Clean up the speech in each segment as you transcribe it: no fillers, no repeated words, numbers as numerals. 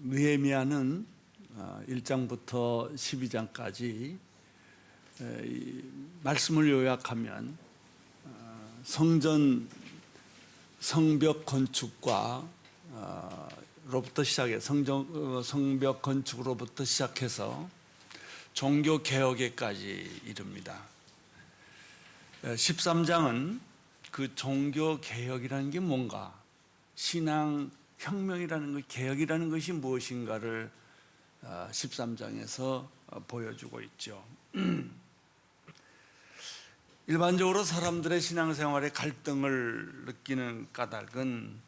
느헤미야는 1장부터 12장까지 말씀을 요약하면 성벽 건축과 로부터 시작해 성벽 건축으로부터 시작해서 종교 개혁에까지 이릅니다. 13장은 그 종교 개혁이라는 게 뭔가, 신앙 혁명이라는 것, 개혁이라는 것이 무엇인가를 13장에서 보여주고 있죠. 일반적으로 사람들의 신앙생활에 갈등을 느끼는 까닭은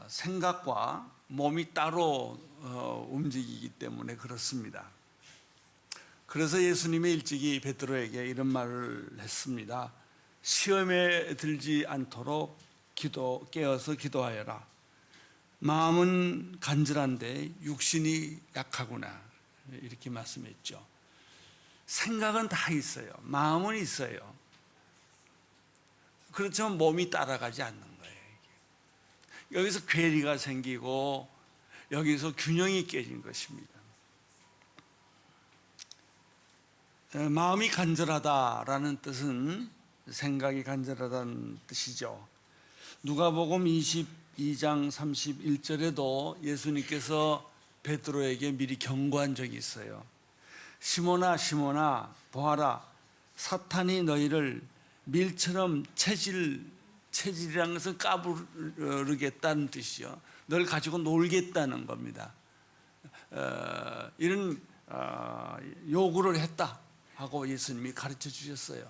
생각과 몸이 따로 움직이기 때문에 그렇습니다. 그래서 예수님이 일찍이 베드로에게 이런 말을 했습니다. 시험에 들지 않도록 깨어서 기도하여라. 마음은 간절한데 육신이 약하구나. 이렇게 말씀했죠. 생각은 다 있어요. 마음은 있어요. 그렇지만 몸이 따라가지 않는 거예요. 여기서 괴리가 생기고 여기서 균형이 깨진 것입니다. 마음이 간절하다라는 뜻은 생각이 간절하다는 뜻이죠. 누가복음 22장 31절에도 예수님께서 베드로에게 미리 경고한 적이 있어요. 시몬아 시몬아 보아라, 사탄이 너희를 밀처럼 체질이라는 것은 까부르겠다는 뜻이요, 널 가지고 놀겠다는 겁니다. 이런 요구를 했다 하고 예수님이 가르쳐 주셨어요.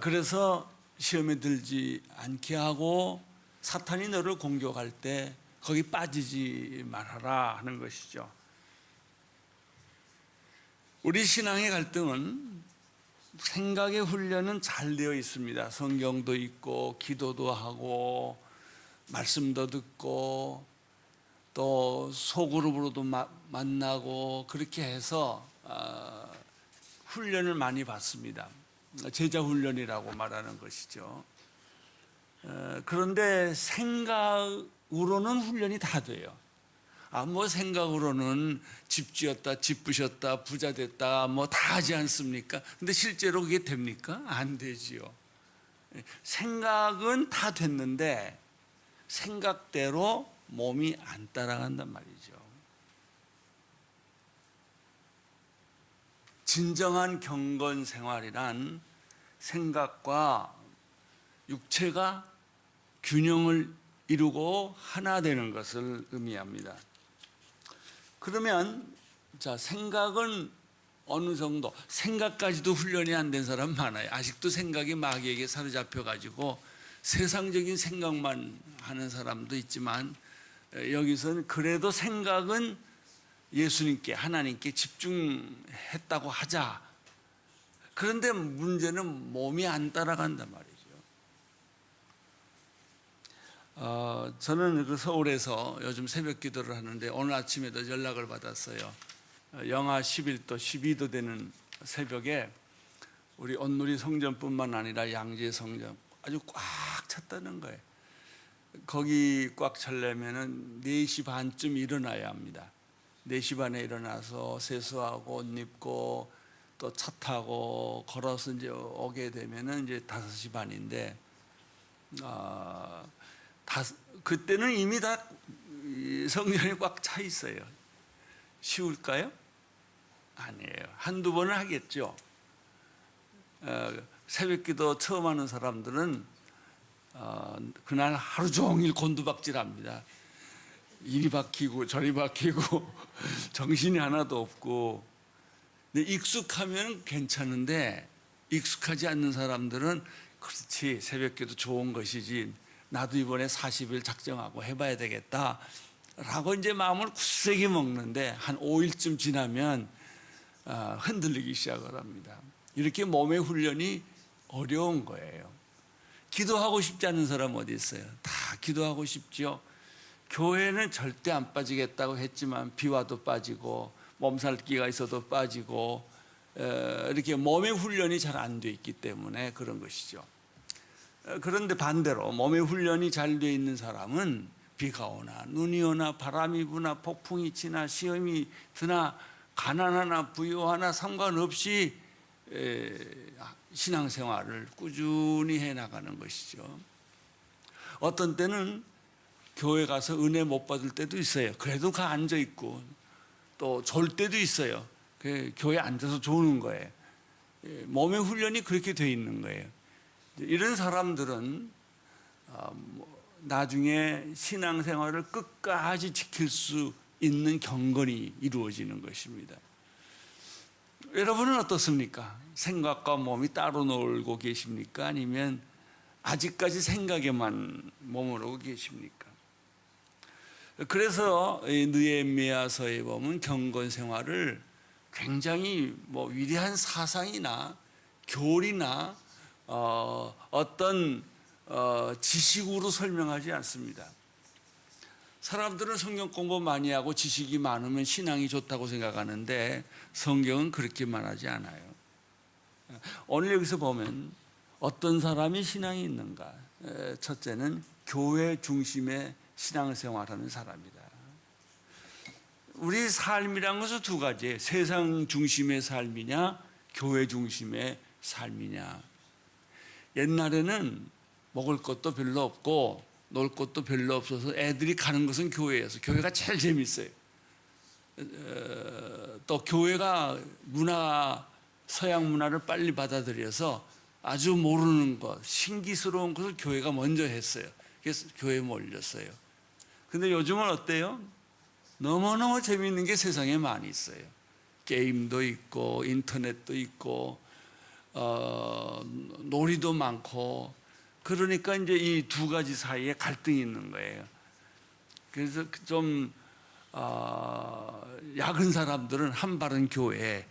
그래서 시험에 들지 않게 하고 사탄이 너를 공격할 때 거기 빠지지 말아라 하는 것이죠. 우리 신앙의 갈등은 생각의 훈련은 잘 되어 있습니다. 성경도 있고 기도도 하고 말씀도 듣고 또 소그룹으로도 만나고 그렇게 해서 훈련을 많이 받습니다. 제자 훈련이라고 말하는 것이죠. 그런데 생각으로는 훈련이 다 돼요. 뭐 생각으로는 집 지었다, 집 부셨다, 부자 됐다, 뭐 다 하지 않습니까? 근데 실제로 그게 됩니까? 안 되지요. 생각은 다 됐는데 생각대로 몸이 안 따라간단 말이죠. 진정한 경건 생활이란 생각과 육체가 균형을 이루고 하나 되는 것을 의미합니다. 그러면 생각은 어느 정도, 생각까지도 훈련이 안 된 사람 많아요. 아직도 생각이 마귀에게 사로잡혀 가지고 세상적인 생각만 하는 사람도 있지만, 여기서는 그래도 생각은 예수님께, 하나님께 집중했다고 하자. 그런데 문제는 몸이 안 따라간단 말이죠. 저는 서울에서 요즘 새벽 기도를 하는데 오늘 아침에도 연락을 받았어요. 영하 11도, 12도 되는 새벽에 우리 온누리 성전뿐만 아니라 양재 성전 아주 꽉 찼다는 거예요. 거기 꽉 차려면은 4시 반쯤 일어나야 합니다. 4시 반에 일어나서 세수하고 옷 입고 또 차 타고 걸어서 이제 오게 되면은 이제 5시 반인데, 그때는 이미 다 성전이 꽉 차 있어요. 쉬울까요? 아니에요. 한두 번은 하겠죠. 새벽기도 처음 하는 사람들은 그날 하루 종일 곤두박질합니다. 이리 박히고 저리 박히고 정신이 하나도 없고. 근데 익숙하면 괜찮은데 익숙하지 않는 사람들은 그렇지, 새벽기도 좋은 것이지, 나도 이번에 40일 작정하고 해봐야 되겠다 라고 이제 마음을 굳세게 먹는데 한 5일쯤 지나면 흔들리기 시작을 합니다. 이렇게 몸의 훈련이 어려운 거예요. 기도하고 싶지 않은 사람 어디 있어요? 다 기도하고 싶죠. 교회는 절대 안 빠지겠다고 했지만 비 와도 빠지고 몸살기가 있어도 빠지고, 이렇게 몸의 훈련이 잘 안 돼 있기 때문에 그런 것이죠. 그런데 반대로 몸의 훈련이 잘 돼 있는 사람은 비가 오나 눈이 오나 바람이 부나 폭풍이 치나 시험이 드나 가난하나 부유하나 상관없이 신앙생활을 꾸준히 해나가는 것이죠. 어떤 때는 교회 가서 은혜 못 받을 때도 있어요. 그래도 가 앉아 있고 또 졸 때도 있어요. 교회 앉아서 조는 거예요. 몸의 훈련이 그렇게 돼 있는 거예요. 이런 사람들은 나중에 신앙생활을 끝까지 지킬 수 있는 경건이 이루어지는 것입니다. 여러분은 어떻습니까? 생각과 몸이 따로 놀고 계십니까? 아니면 아직까지 생각에만 머무르고 계십니까? 그래서 느헤미야서에 보면 경건 생활을 굉장히 위대한 사상이나 교리나 어떤 지식으로 설명하지 않습니다. 사람들은 성경 공부 많이 하고 지식이 많으면 신앙이 좋다고 생각하는데 성경은 그렇게 말하지 않아요. 오늘 여기서 보면 어떤 사람이 신앙이 있는가? 첫째는 교회 중심의 신앙생활하는 사람이다. 우리 삶이란 것은 두 가지예요. 세상 중심의 삶이냐, 교회 중심의 삶이냐. 옛날에는 먹을 것도 별로 없고 놀 곳도 별로 없어서 애들이 가는 것은 교회여서 교회가 제일 재밌어요. 또 교회가 서양 문화를 빨리 받아들여서 아주 모르는 것, 신기스러운 것을 교회가 먼저 했어요. 그래서 교회에 몰렸어요. 근데 요즘은 어때요? 너무너무 재미있는 게 세상에 많이 있어요. 게임도 있고 인터넷도 있고 놀이도 많고, 그러니까 이제 이 두 가지 사이에 갈등이 있는 거예요. 그래서 좀 약은 사람들은 한 발은 교회에,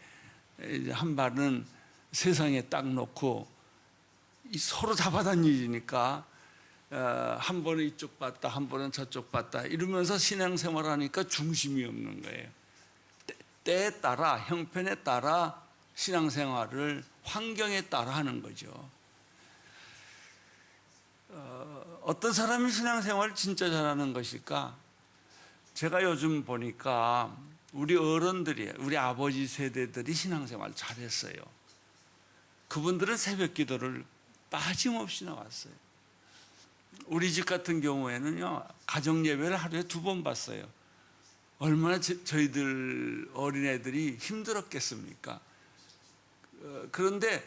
한 발은 세상에 딱 놓고 서로 잡아다니니까 한 번은 이쪽 봤다, 한 번은 저쪽 봤다 이러면서 신앙생활하니까 중심이 없는 거예요. 때에 따라, 형편에 따라 신앙생활을 환경에 따라 하는 거죠. 어떤 사람이 신앙생활을 진짜 잘하는 것일까? 제가 요즘 보니까 우리 어른들이, 우리 아버지 세대들이 신앙생활 잘했어요. 그분들은 새벽 기도를 빠짐없이 나왔어요. 우리 집 같은 경우에는요, 가정 예배를 하루에 2번 봤어요. 얼마나 저희들 어린애들이 힘들었겠습니까? 그런데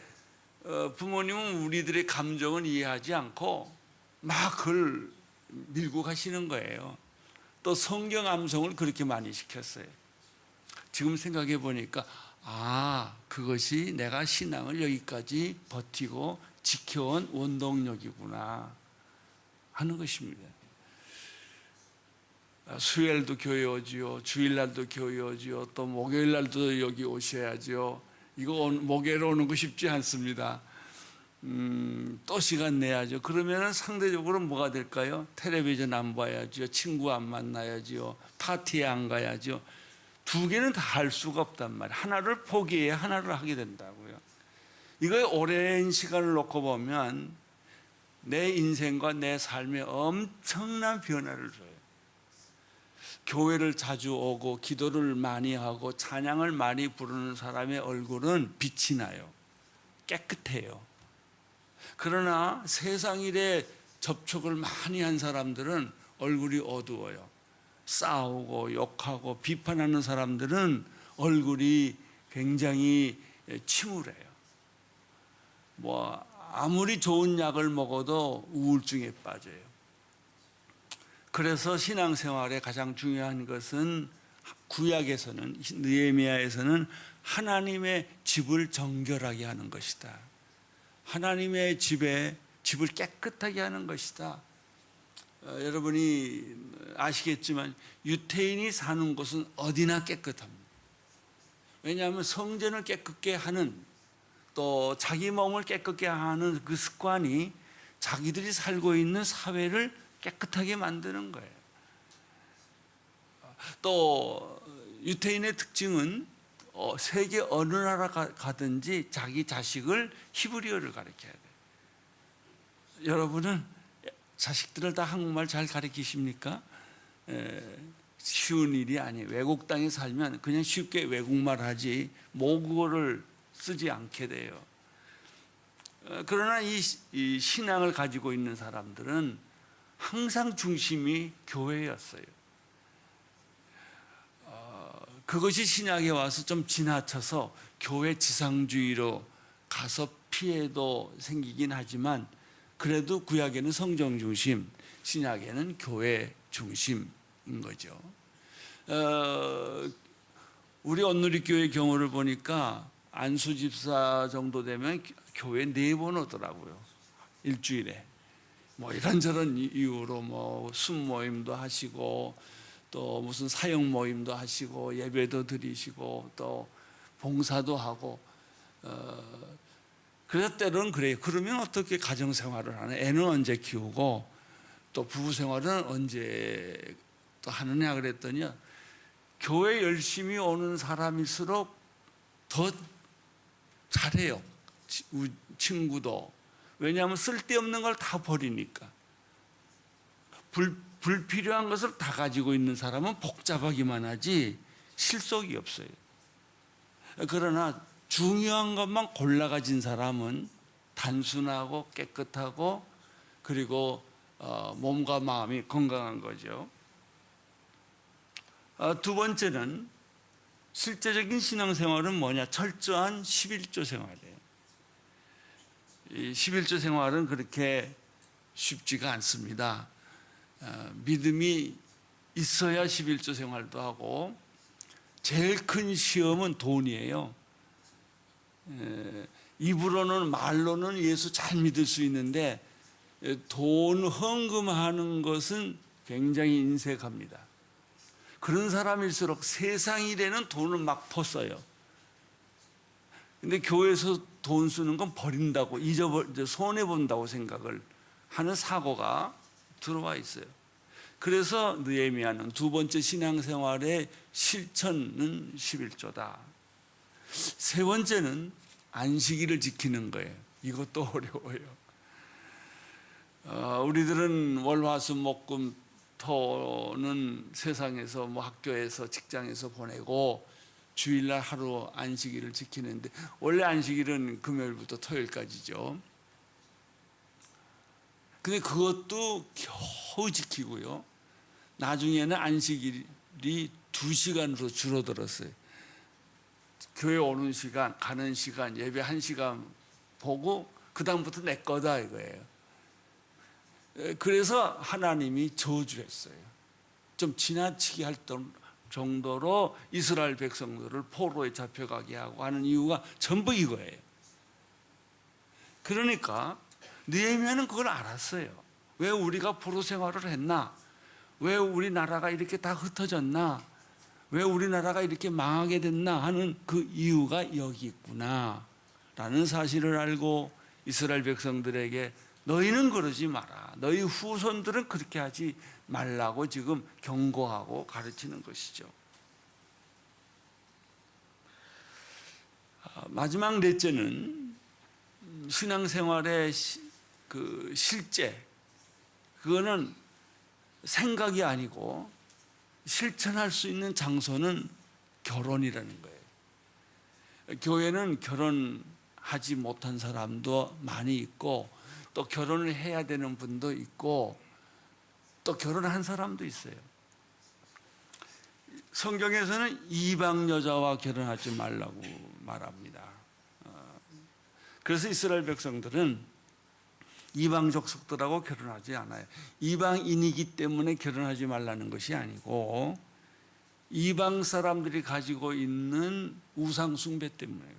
부모님은 우리들의 감정을 이해하지 않고 막 그걸 밀고 가시는 거예요. 또 성경 암송을 그렇게 많이 시켰어요. 지금 생각해 보니까 그것이 내가 신앙을 여기까지 버티고 지켜온 원동력이구나 하는 것입니다. 수요일도 교회 오지요, 주일날도 교회 오지요, 또 목요일날도 여기 오셔야죠. 이거 목요일에 오는 거 쉽지 않습니다. 또 시간 내야죠. 그러면 상대적으로 뭐가 될까요? 텔레비전 안 봐야죠, 친구 안 만나야죠, 파티에 안 가야죠. 2개는 다 할 수가 없단 말이에요. 하나를 포기해야 하나를 하게 된다고요. 이거 오랜 시간을 놓고 보면 내 인생과 내 삶에 엄청난 변화를 줘요. 교회를 자주 오고 기도를 많이 하고 찬양을 많이 부르는 사람의 얼굴은 빛이 나요. 깨끗해요. 그러나 세상 일에 접촉을 많이 한 사람들은 얼굴이 어두워요. 싸우고 욕하고 비판하는 사람들은 얼굴이 굉장히 침울해요. 아무리 좋은 약을 먹어도 우울증에 빠져요. 그래서 신앙생활에 가장 중요한 것은 구약에서는, 느헤미야에서는 하나님의 집을 정결하게 하는 것이다. 하나님의 집을 깨끗하게 하는 것이다. 여러분이 아시겠지만 유태인이 사는 곳은 어디나 깨끗합니다. 왜냐하면 성전을 깨끗게 하는, 또 자기 몸을 깨끗게 하는 그 습관이 자기들이 살고 있는 사회를 깨끗하게 만드는 거예요. 또 유태인의 특징은 세계 어느 나라 가든지 자기 자식을 히브리어를 가르쳐야 돼요. 여러분은 자식들을 다 한국말 잘 가르치십니까? 쉬운 일이 아니에요. 외국 땅에 살면 그냥 쉽게 외국말 하지 모국어를 쓰지 않게 돼요. 그러나 이 신앙을 가지고 있는 사람들은 항상 중심이 교회였어요. 그것이 신약에 와서 좀 지나쳐서 교회 지상주의로 가서 피해도 생기긴 하지만 그래도 구약에는 성경 중심, 신약에는 교회 중심인 거죠. 우리 온누리교회 경우를 보니까 안수 집사 정도 되면 교회 4번 오더라고요. 일주일에. 뭐 이런저런 이유로 뭐 순모임도 하시고 또 무슨 사역 모임도 하시고 예배도 드리시고 또 봉사도 하고 그래서 때로는 그래요. 그러면 어떻게 가정생활을 하나? 애는 언제 키우고 또 부부생활은 언제 또 하느냐 그랬더니 교회 열심히 오는 사람일수록 더 잘해요. 친구도. 왜냐하면 쓸데없는 걸 다 버리니까. 불필요한 것을 다 가지고 있는 사람은 복잡하기만 하지 실속이 없어요. 그러나 중요한 것만 골라 가진 사람은 단순하고 깨끗하고 그리고 몸과 마음이 건강한 거죠. 두 번째는 실제적인 신앙생활은 뭐냐? 철저한 11조 생활이에요. 이 11조 생활은 그렇게 쉽지가 않습니다. 믿음이 있어야 11조 생활도 하고 제일 큰 시험은 돈이에요. 입으로는 말로는 예수 잘 믿을 수 있는데 돈 헌금하는 것은 굉장히 인색합니다. 그런 사람일수록 세상 일에는 돈을 막 퍼써요. 근데 교회에서 돈 쓰는 건 버린다고 손해본다고 생각을 하는 사고가 들어와 있어요. 그래서 느헤미야는 두 번째 신앙생활의 실천은 11조다. 세 번째는 안식일을 지키는 거예요. 이것도 어려워요. 우리들은 월화수목금 토는 세상에서 뭐 학교에서 직장에서 보내고 주일날 하루 안식일을 지키는데 원래 안식일은 금요일부터 토요일까지죠. 근데 그것도 겨우 지키고요. 나중에는 안식일이 2시간으로 줄어들었어요. 교회 오는 시간, 가는 시간, 예배 1시간 보고 그 다음부터 내 거다 이거예요. 그래서 하나님이 저주했어요. 좀 지나치게 할 정도로 이스라엘 백성들을 포로에 잡혀가게 하고 하는 이유가 전부 이거예요. 그러니까 느헤미야는 그걸 알았어요. 왜 우리가 포로 생활을 했나? 왜 우리나라가 이렇게 다 흩어졌나? 왜 우리나라가 이렇게 망하게 됐나 하는 그 이유가 여기 있구나 라는 사실을 알고 이스라엘 백성들에게 너희는 그러지 마라. 너희 후손들은 그렇게 하지 말라고 지금 경고하고 가르치는 것이죠. 마지막 넷째는 신앙생활의 그 실제, 그거는 생각이 아니고 실천할 수 있는 장소는 결혼이라는 거예요. 교회는 결혼하지 못한 사람도 많이 있고 또 결혼을 해야 되는 분도 있고 또 결혼한 사람도 있어요. 성경에서는 이방 여자와 결혼하지 말라고 말합니다. 그래서 이스라엘 백성들은 이방 족속들하고 결혼하지 않아요. 이방인이기 때문에 결혼하지 말라는 것이 아니고 이방 사람들이 가지고 있는 우상 숭배 때문에.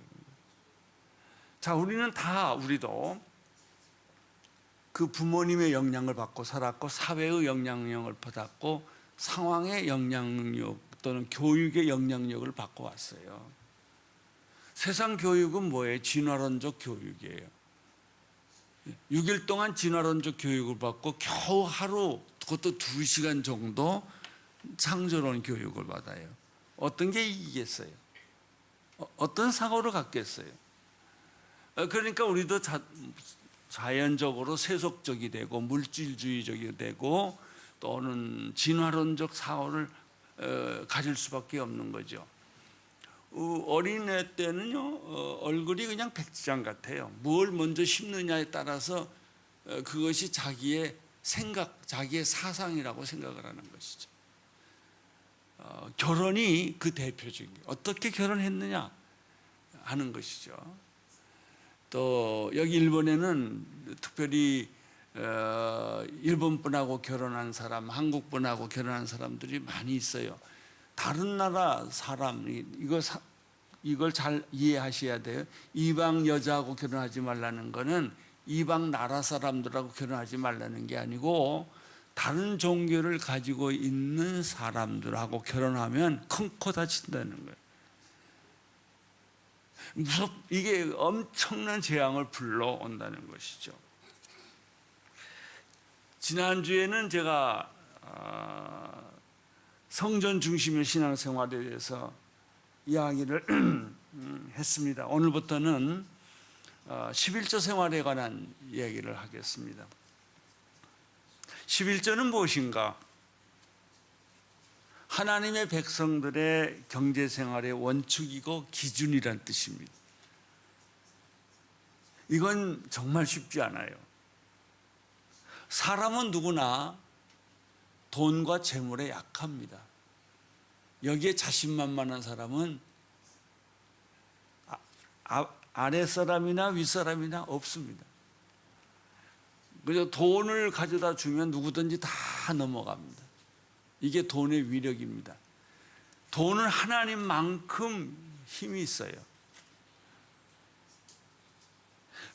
자, 우리도 그 부모님의 영향을 받고 살았고 사회의 영향력을 받았고 상황의 영향력 또는 교육의 영향력을 받고 왔어요. 세상 교육은 뭐예요? 진화론적 교육이에요. 6일 동안 진화론적 교육을 받고 겨우 하루, 그것도 2시간 정도 창조론 교육을 받아요. 어떤 게 이기겠어요? 어떤 사고를 갖겠어요? 그러니까 우리도 자연적으로 세속적이 되고 물질주의적이 되고 또는 진화론적 사고를 가질 수밖에 없는 거죠. 어린애 때는요, 얼굴이 그냥 백지장 같아요. 뭘 먼저 심느냐에 따라서 그것이 자기의 생각, 자기의 사상이라고 생각을 하는 것이죠. 결혼이 그 대표적인, 어떻게 결혼했느냐 하는 것이죠. 또 여기 일본에는 특별히 일본 분하고 결혼한 사람, 한국 분하고 결혼한 사람들이 많이 있어요. 다른 나라 사람, 이걸 잘 이해하셔야 돼요. 이방 여자하고 결혼하지 말라는 거는 이방 나라 사람들하고 결혼하지 말라는 게 아니고, 다른 종교를 가지고 있는 사람들하고 결혼하면 큰 코 다친다는 거예요. 이게 엄청난 재앙을 불러온다는 것이죠. 지난주에는 제가 성전 중심의 신앙생활에 대해서 이야기를 했습니다. 오늘부터는 11조 생활에 관한 얘기를 하겠습니다. 11조는 무엇인가? 하나님의 백성들의 경제생활의 원칙이고 기준이란 뜻입니다. 이건 정말 쉽지 않아요. 사람은 누구나 돈과 재물에 약합니다. 여기에 자신만만한 사람은 아랫사람이나 윗사람이나 없습니다. 그래서 돈을 가져다 주면 누구든지 다 넘어갑니다. 이게 돈의 위력입니다. 돈은 하나님만큼 힘이 있어요.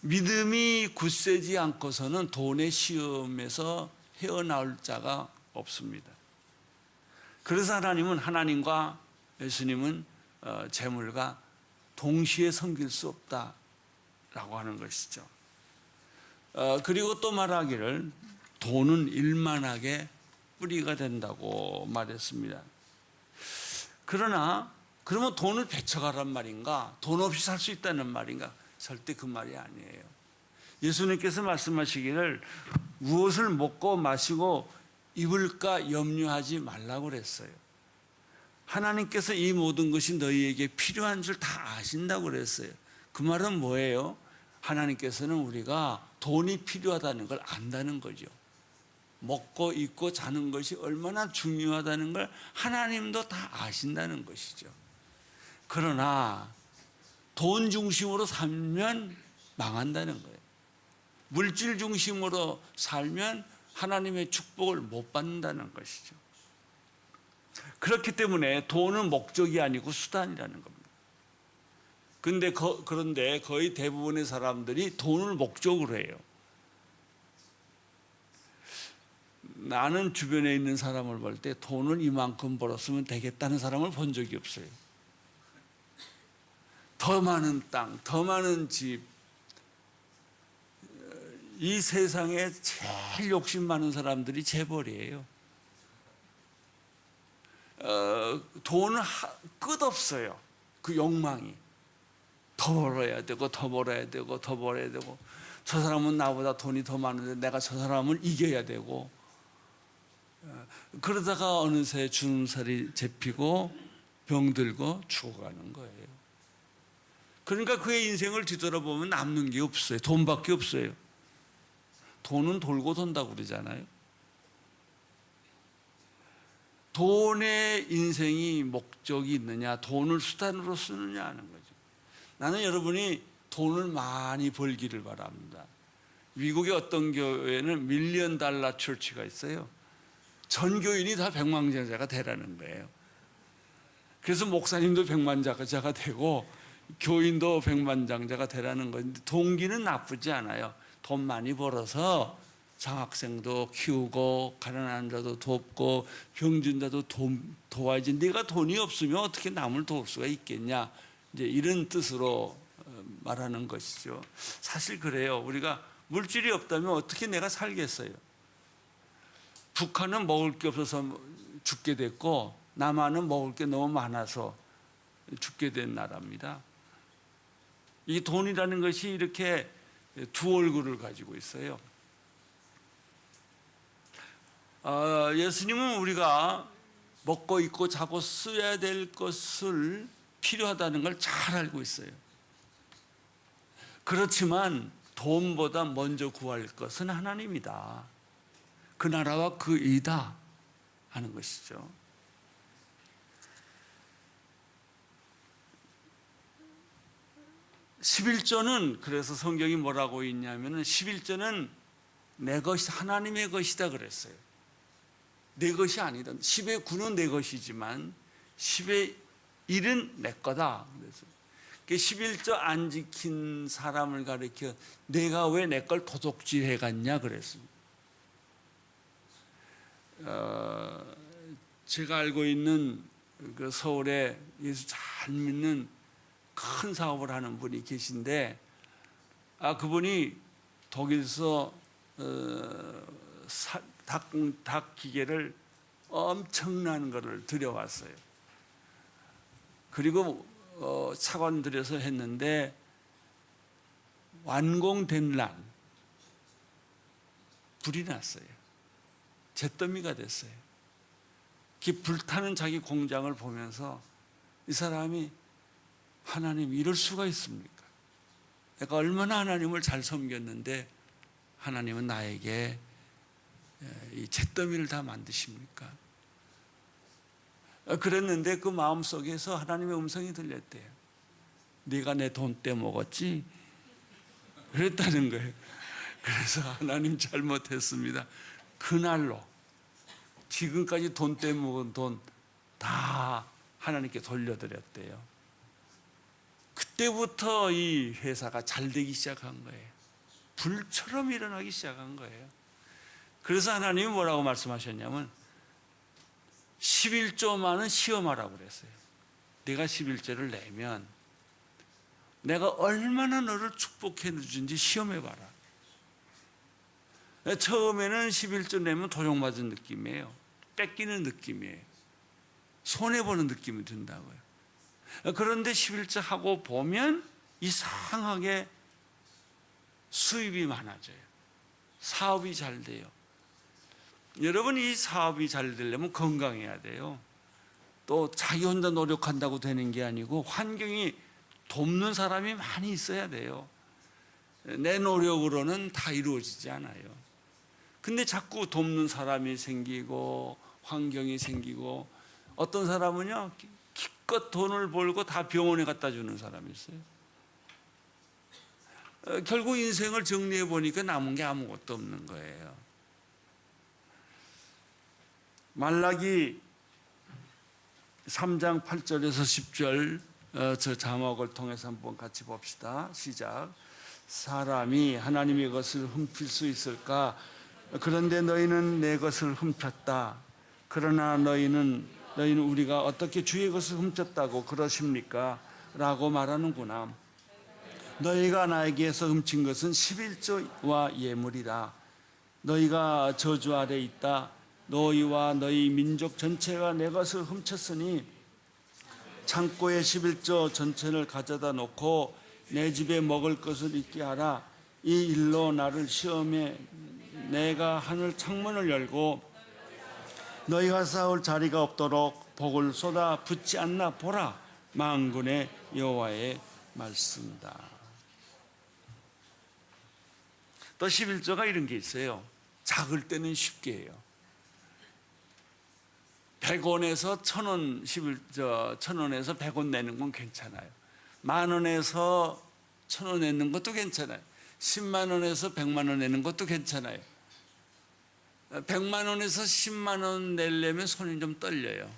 믿음이 굳세지 않고서는 돈의 시험에서 헤어나올 자가 없습니다. 그래서 하나님과 예수님은 재물과 동시에 섬길 수 없다라고 하는 것이죠. 그리고 또 말하기를 돈은 일만하게 뿌리가 된다고 말했습니다. 그러면 돈을 배척하란 말인가? 돈 없이 살 수 있다는 말인가? 절대 그 말이 아니에요. 예수님께서 말씀하시기를 무엇을 먹고 마시고 입을까 염려하지 말라고 그랬어요. 하나님께서 이 모든 것이 너희에게 필요한 줄 다 아신다고 그랬어요. 그 말은 뭐예요? 하나님께서는 우리가 돈이 필요하다는 걸 안다는 거죠. 먹고 입고 자는 것이 얼마나 중요하다는 걸 하나님도 다 아신다는 것이죠. 그러나 돈 중심으로 살면 망한다는 거예요. 물질 중심으로 살면 하나님의 축복을 못 받는다는 것이죠. 그렇기 때문에 돈은 목적이 아니고 수단이라는 겁니다. 그런데 거의 대부분의 사람들이 돈을 목적으로 해요. 나는 주변에 있는 사람을 볼 때 돈을 이만큼 벌었으면 되겠다는 사람을 본 적이 없어요. 더 많은 땅, 더 많은 집. 이 세상에 제일 욕심 많은 사람들이 재벌이에요. 돈은 끝없어요. 그 욕망이. 더 벌어야 되고 더 벌어야 되고 더 벌어야 되고, 저 사람은 나보다 돈이 더 많은데 내가 저 사람을 이겨야 되고, 그러다가 어느새 주름살이 잡히고 병들고 죽어가는 거예요. 그러니까 그의 인생을 뒤돌아보면 남는 게 없어요. 돈밖에 없어요. 돈은 돌고 돈다고 그러잖아요. 돈의 인생이 목적이 있느냐, 돈을 수단으로 쓰느냐 하는 거죠. 나는 여러분이 돈을 많이 벌기를 바랍니다. 미국의 어떤 교회는 밀리언 달러 처치가 있어요. 전 교인이 다 백만장자가 되라는 거예요. 그래서 목사님도 백만장자가 되고 교인도 백만장자가 되라는 건데, 동기는 나쁘지 않아요. 돈 많이 벌어서 장학생도 키우고 가난한 자도 돕고 병든 자도 도와야지. 네가 돈이 없으면 어떻게 남을 도울 수가 있겠냐, 이제 이런 뜻으로 말하는 것이죠. 사실 그래요. 우리가 물질이 없다면 어떻게 내가 살겠어요? 북한은 먹을 게 없어서 죽게 됐고 남한은 먹을 게 너무 많아서 죽게 된 나라입니다. 이 돈이라는 것이 이렇게 두 얼굴을 가지고 있어요. 예수님은 우리가 먹고 입고 자고 써야 될 것을 필요하다는 걸 잘 알고 있어요. 그렇지만 돈보다 먼저 구할 것은 하나님이다. 그 나라와 그 의다 하는 것이죠. 11조는 그래서 성경이 뭐라고 있냐면은 11조는 내 것이 하나님의 것이다 그랬어요. 내 것이 아니다. 10의 9는 내 것이지만 10의 1은 내 거다. 그래서 11조 안 지킨 사람을 가리켜 내가 왜 내 걸 도둑질해 갔냐 그랬습니다. 제가 알고 있는 그 서울에 예수 잘 믿는 큰 사업을 하는 분이 계신데 그분이 독일에서 닭 기계를 엄청난 거를 들여왔어요. 그리고 차관 들여서 했는데 완공된 날 불이 났어요. 잿더미가 됐어요. 불타는 자기 공장을 보면서 이 사람이 하나님 이럴 수가 있습니까? 내가 얼마나 하나님을 잘 섬겼는데 하나님은 나에게 이 잿더미를 다 만드십니까? 그랬는데 그 마음속에서 하나님의 음성이 들렸대요. 네가 내 돈 떼먹었지? 그랬다는 거예요. 그래서 하나님 잘못했습니다. 그날로 지금까지 돈 떼먹은 돈 다 하나님께 돌려드렸대요. 그때부터 이 회사가 잘 되기 시작한 거예요. 불처럼 일어나기 시작한 거예요. 그래서 하나님이 뭐라고 말씀하셨냐면 11조만은 시험하라고 그랬어요. 네가 11조를 내면 내가 얼마나 너를 축복해 주는지 시험해봐라. 처음에는 11조 내면 도용맞은 느낌이에요. 뺏기는 느낌이에요. 손해보는 느낌이 든다고요. 그런데 11조 하고 보면 이상하게 수입이 많아져요. 사업이 잘 돼요. 여러분, 이 사업이 잘 되려면 건강해야 돼요. 또 자기 혼자 노력한다고 되는 게 아니고 환경이 돕는 사람이 많이 있어야 돼요. 내 노력으로는 다 이루어지지 않아요. 근데 자꾸 돕는 사람이 생기고 환경이 생기고 어떤 사람은요 기껏 돈을 벌고 다 병원에 갖다 주는 사람이 있어요. 결국 인생을 정리해 보니까 남은 게 아무것도 없는 거예요. 말라기 3장 8절에서 10절 저 자막을 통해서 한번 같이 봅시다. 시작. 사람이 하나님의 것을 훔칠 수 있을까? 그런데 너희는 내 것을 훔쳤다. 그러나 너희는 우리가 어떻게 주의 것을 훔쳤다고 그러십니까? 라고 말하는구나. 너희가 나에게서 훔친 것은 11조와 예물이다. 너희가 저주 아래 있다. 너희와 너희 민족 전체가 내 것을 훔쳤으니 창고에 11조 전체를 가져다 놓고 내 집에 먹을 것을 있게 하라. 이 일로 나를 시험해 내가 하늘 창문을 열고 너희가 싸울 자리가 없도록 복을 쏟아 붓지 않나 보라. 만군의 여호와의 말씀이다. 또 11조가 이런 게 있어요. 작을 때는 쉽게 해요. 100원에서 1000원, 1000원에서 100원 내는 건 괜찮아요. 10,000원에서 1000원 내는 것도 괜찮아요. 10만 원에서 100만 원 내는 것도 괜찮아요. 100만 원에서 10만 원 내려면 손이 좀 떨려요.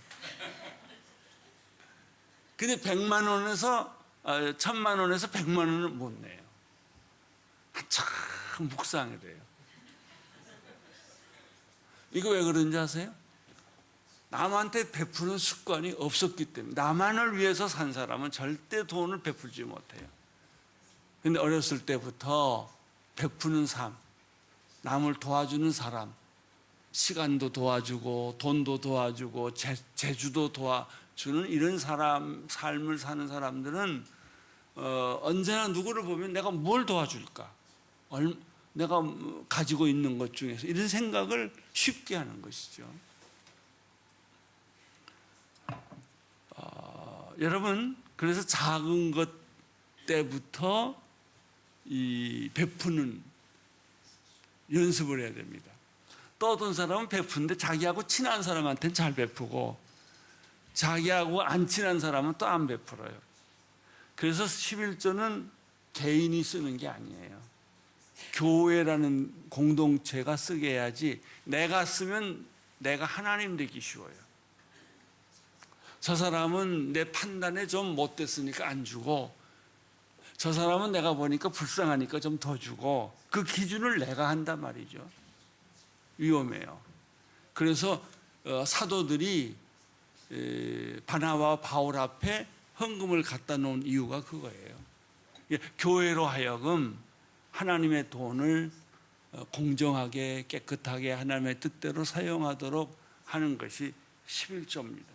근데 100만 원에서 1000만 원에서 100만 원을 못 내요. 참 묵상이 돼요. 이거 왜 그런지 아세요? 남한테 베푸는 습관이 없었기 때문에. 나만을 위해서 산 사람은 절대 돈을 베풀지 못해요. 근데 어렸을 때부터 베푸는 삶, 남을 도와주는 사람, 시간도 도와주고 돈도 도와주고 재주도 도와주는 이런 사람, 삶을 사는 사람들은 언제나 누구를 보면 내가 뭘 도와줄까? 내가 가지고 있는 것 중에서 이런 생각을 쉽게 하는 것이죠. 여러분, 그래서 작은 것 때부터 이 베푸는 연습을 해야 됩니다. 또 어떤 사람은 베푸는데 자기하고 친한 사람한테는 잘 베푸고 자기하고 안 친한 사람은 또 안 베풀어요. 그래서 11조는 개인이 쓰는 게 아니에요. 교회라는 공동체가 쓰게 해야지, 내가 쓰면 내가 하나님 되기 쉬워요. 저 사람은 내 판단에 좀 못됐으니까 안 주고, 저 사람은 내가 보니까 불쌍하니까 좀 더 주고, 그 기준을 내가 한단 말이죠. 위험해요. 그래서 사도들이 바나바와 바울 앞에 헌금을 갖다 놓은 이유가 그거예요. 교회로 하여금 하나님의 돈을 공정하게 깨끗하게 하나님의 뜻대로 사용하도록 하는 것이 11조입니다.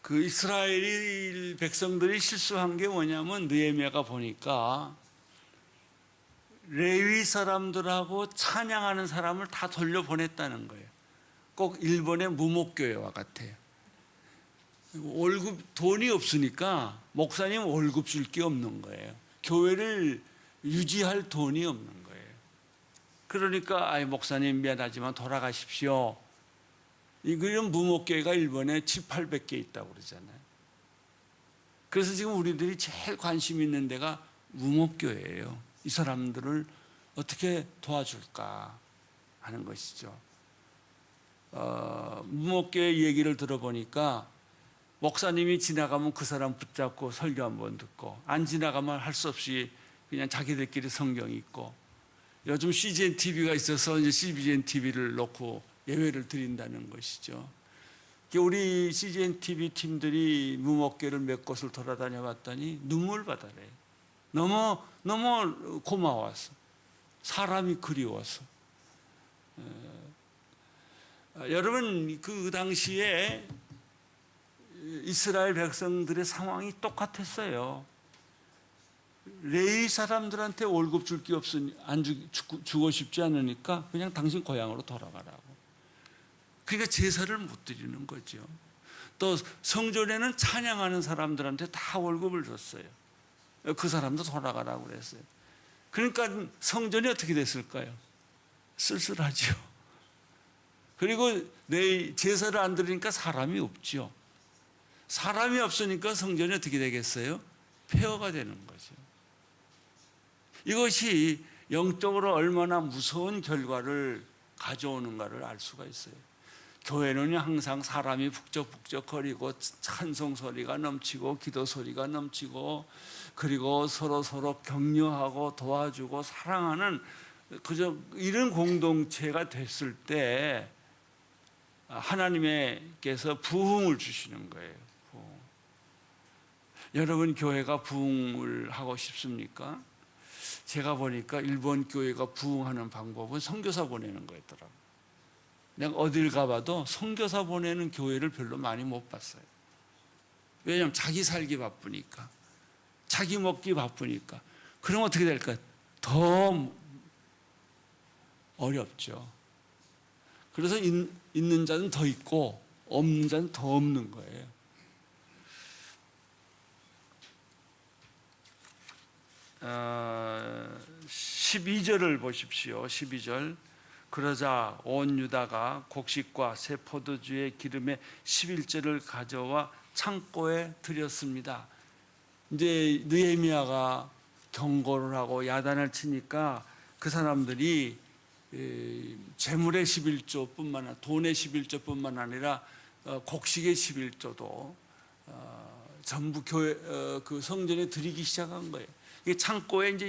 그 이스라엘 백성들이 실수한 게 뭐냐면, 느헤미야가 보니까 레위 사람들하고 찬양하는 사람을 다 돌려보냈다는 거예요. 꼭 일본의 무목교회와 같아요. 월급, 돈이 없으니까 목사님 월급 줄 게 없는 거예요. 교회를 유지할 돈이 없는 거예요. 그러니까 목사님 미안하지만 돌아가십시오. 이런 무목교회가 일본에 700~800개 있다고 그러잖아요. 그래서 지금 우리들이 제일 관심 있는 데가 무목교회예요. 이 사람들을 어떻게 도와줄까 하는 것이죠. 무목교회 얘기를 들어보니까 목사님이 지나가면 그 사람 붙잡고 설교 한번 듣고, 안 지나가면 할 수 없이 그냥 자기들끼리 성경 읽고, 요즘 CGN TV가 있어서 이제 CGN TV를 놓고 예배를 드린다는 것이죠. 우리 CGN TV 팀들이 무목교회를 몇 곳을 돌아다녀 봤더니 눈물 바다래요. 너무 고마워서, 사람이 그리워서. 여러분, 그 당시에 이스라엘 백성들의 상황이 똑같았어요. 레위 사람들한테 월급 줄 게 없으니 주고 싶지 않으니까 그냥 당신 고향으로 돌아가라고. 그러니까 제사를 못 드리는 거죠. 또 성전에는 찬양하는 사람들한테 다 월급을 줬어요. 그 사람도 돌아가라고 그랬어요. 그러니까 성전이 어떻게 됐을까요? 쓸쓸하죠. 그리고 내 제사를 안 드리니까 사람이 없죠. 사람이 없으니까 성전이 어떻게 되겠어요? 폐허가 되는 거죠. 이것이 영적으로 얼마나 무서운 결과를 가져오는가를 알 수가 있어요. 교회는 항상 사람이 북적북적거리고 찬송 소리가 넘치고 기도 소리가 넘치고, 그리고 서로 격려하고 도와주고 사랑하는 그저 이런 공동체가 됐을 때 하나님께서 부흥을 주시는 거예요. 여러분, 교회가 부흥을 하고 싶습니까? 제가 보니까 일본 교회가 부흥하는 방법은 선교사 보내는 거였더라고요. 내가 어딜 가봐도 선교사 보내는 교회를 별로 많이 못 봤어요. 왜냐하면 자기 살기 바쁘니까, 자기 먹기 바쁘니까. 그럼 어떻게 될까요? 더 어렵죠. 그래서 있는 자는 더 있고 없는 자는 더 없는 거예요. 어, 12절을 보십시오. 12절. 그러자 온 유다가 곡식과 새 포도주의 기름에 11절을 가져와 창고에 들였습니다. 이제 느헤미야가 경고를 하고 야단을 치니까 그 사람들이 재물의 11조뿐만 아니라 돈의 11조뿐만 아니라 곡식의 11조도 전부 교회 그 성전에 드리기 시작한 거예요. 이게 창고에 이제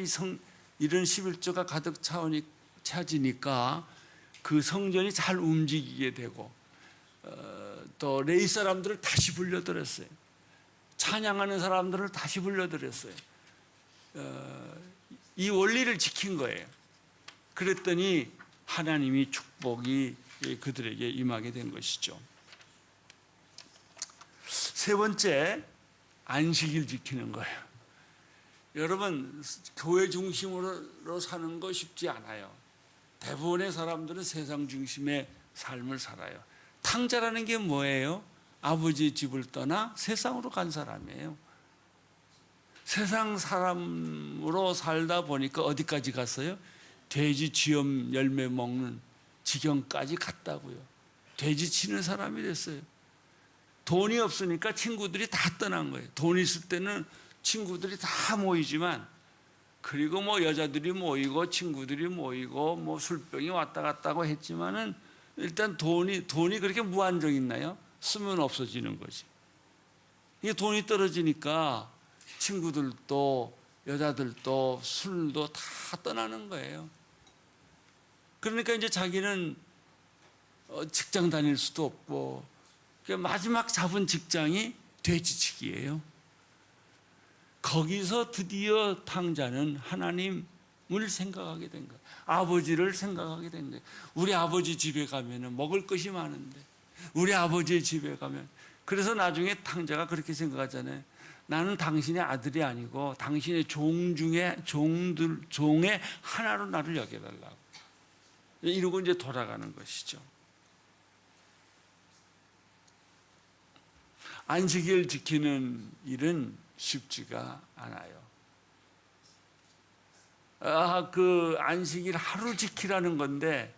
이런 11조가 가득 차지니까 그 성전이 잘 움직이게 되고, 또 레위 사람들을 다시 불러들였어요. 찬양하는 사람들을 다시 불러들였어요. 이 원리를 지킨 거예요. 그랬더니 하나님이 축복이 그들에게 임하게 된 것이죠. 세 번째, 안식일 지키는 거예요. 여러분, 교회 중심으로 사는 거 쉽지 않아요. 대부분의 사람들은 세상 중심의 삶을 살아요. 탕자라는 게 뭐예요? 아버지 집을 떠나 세상으로 간 사람이에요. 세상 사람으로 살다 보니까 어디까지 갔어요? 돼지 쥐염 열매 먹는 지경까지 갔다고요. 돼지 치는 사람이 됐어요. 돈이 없으니까 친구들이 다 떠난 거예요. 돈 있을 때는 친구들이 다 모이지만, 그리고 뭐 여자들이 모이고 친구들이 모이고 뭐 술병이 왔다 갔다고 했지만은 일단 돈이 그렇게 무한정 있나요? 쓰면 없어지는 거지. 이게 돈이 떨어지니까 친구들도 여자들도 술도 다 떠나는 거예요. 그러니까 이제 자기는 직장 다닐 수도 없고, 마지막 잡은 직장이 돼지치기예요. 거기서 드디어 탕자는 하나님을 생각하게 된 거예요. 아버지를 생각하게 된 거예요. 우리 아버지 집에 가면 먹을 것이 많은데, 우리 아버지의 집에 가면, 그래서 나중에 탕자가 그렇게 생각하잖아요. 나는 당신의 아들이 아니고 당신의 종 중에 종의 하나로 나를 여겨달라고. 이러고 이제 돌아가는 것이죠. 안식일 지키는 일은 쉽지가 않아요. 그 안식일 하루 지키라는 건데,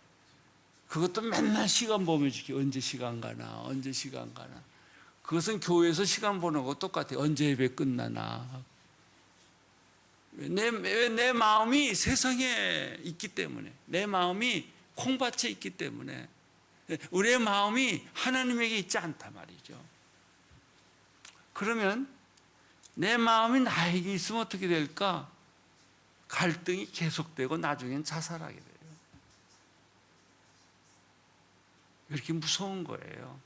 그것도 맨날 시간 보면 지키. 언제 시간 가나, 언제 시간 가나. 그것은 교회에서 시간 보는 거 똑같아요. 언제 예배 끝나나. 내 마음이 세상에 있기 때문에, 내 마음이 콩밭에 있기 때문에, 우리의 마음이 하나님에게 있지 않단 말이죠. 그러면 내 마음이 나에게 있으면 어떻게 될까? 갈등이 계속되고 나중엔 자살하게 돼요. 이렇게 무서운 거예요.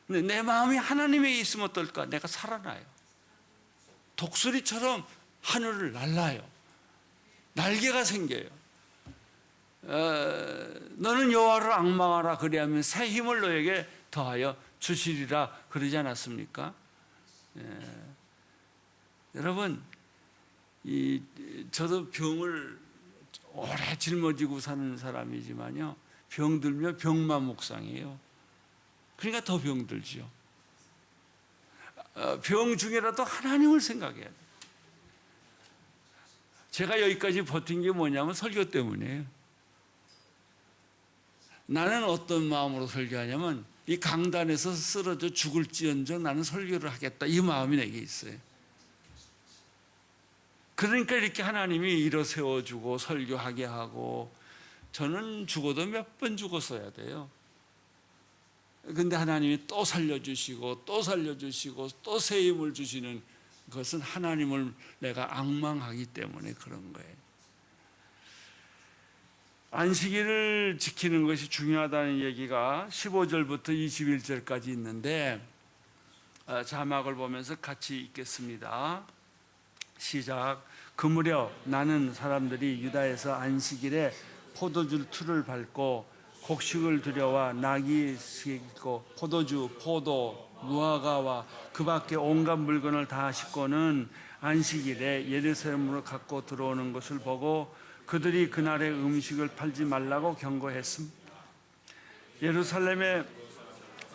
근데 내 마음이 하나님에게 있으면 어떨까? 내가 살아나요. 독수리처럼 하늘을 날아요. 날개가 생겨요. 너는 여호와를 앙망하라, 그리하면 새 힘을 너에게 더하여 주시리라, 그러지 않았습니까? 여러분, 저도 병을 오래 짊어지고 사는 사람이지만요, 병들면 병만 묵상해요. 그러니까 더 병들죠. 병 중에라도 하나님을 생각해야 돼요. 제가 여기까지 버틴 게 뭐냐면 설교 때문이에요. 나는 어떤 마음으로 설교하냐면, 이 강단에서 쓰러져 죽을지언정 나는 설교를 하겠다, 이 마음이 내게 있어요. 그러니까 이렇게 하나님이 일어 세워주고 설교하게 하고, 저는 죽어도 몇 번 죽었어야 돼요. 근데 하나님이 또 살려주시고 또 살려주시고 또 새 힘을 주시는 것은 하나님을 내가 앙망하기 때문에 그런 거예요. 안식일을 지키는 것이 중요하다는 얘기가 15절부터 21절까지 있는데, 자막을 보면서 같이 읽겠습니다. 시작. 그 무렵 나는 사람들이 유다에서 안식일에 포도주 틀을 밟고 곡식을 들여와 낙이 싣고 포도주, 포도, 무화과와 그 밖에 온갖 물건을 다 싣고는 안식일에 예루살렘으로 갖고 들어오는 것을 보고 그들이 그날의 음식을 팔지 말라고 경고했습니다. 예루살렘에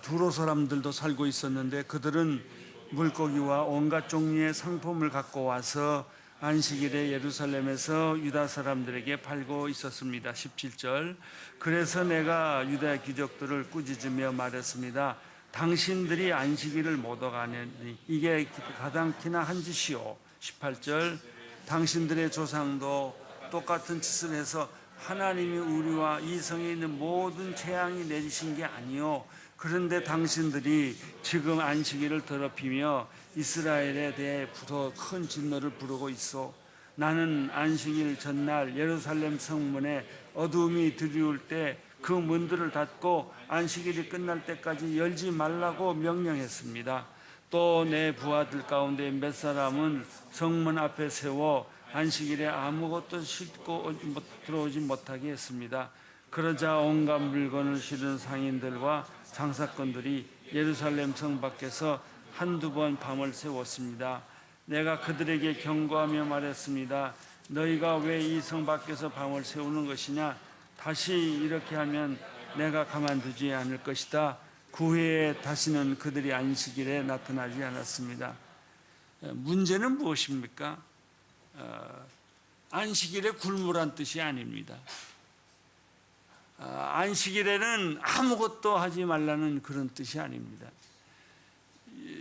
두로 사람들도 살고 있었는데 그들은 물고기와 온갖 종류의 상품을 갖고 와서 안식일에 예루살렘에서 유다 사람들에게 팔고 있었습니다. 17절. 그래서 내가 유다 귀족들을 꾸짖으며 말했습니다. 당신들이 안식일을 못 어가니 이게 가당키나 한 짓이요. 18절. 당신들의 조상도 똑같은 짓을 해서 하나님이 우리와 이 성에 있는 모든 재앙이 내리신 게 아니요, 그런데 당신들이 지금 안식일을 더럽히며 이스라엘에 대해 더 큰 진노를 부르고 있어. 나는 안식일 전날 예루살렘 성문에 어둠이 드리울 때 그 문들을 닫고 안식일이 끝날 때까지 열지 말라고 명령했습니다. 또 내 부하들 가운데 몇 사람은 성문 앞에 세워 안식일에 아무것도 싣고 들어오지 못하게 했습니다. 그러자 온갖 물건을 실은 상인들과 장사꾼들이 예루살렘 성 밖에서 한두 번 밤을 새웠습니다. 내가 그들에게 경고하며 말했습니다. 너희가 왜 이 성 밖에서 방을 세우는 것이냐? 다시 이렇게 하면 내가 가만두지 않을 것이다. 그 후에 다시는 그들이 안식일에 나타나지 않았습니다. 문제는 무엇입니까? 안식일에 굶으란 뜻이 아닙니다. 안식일에는 아무것도 하지 말라는 그런 뜻이 아닙니다.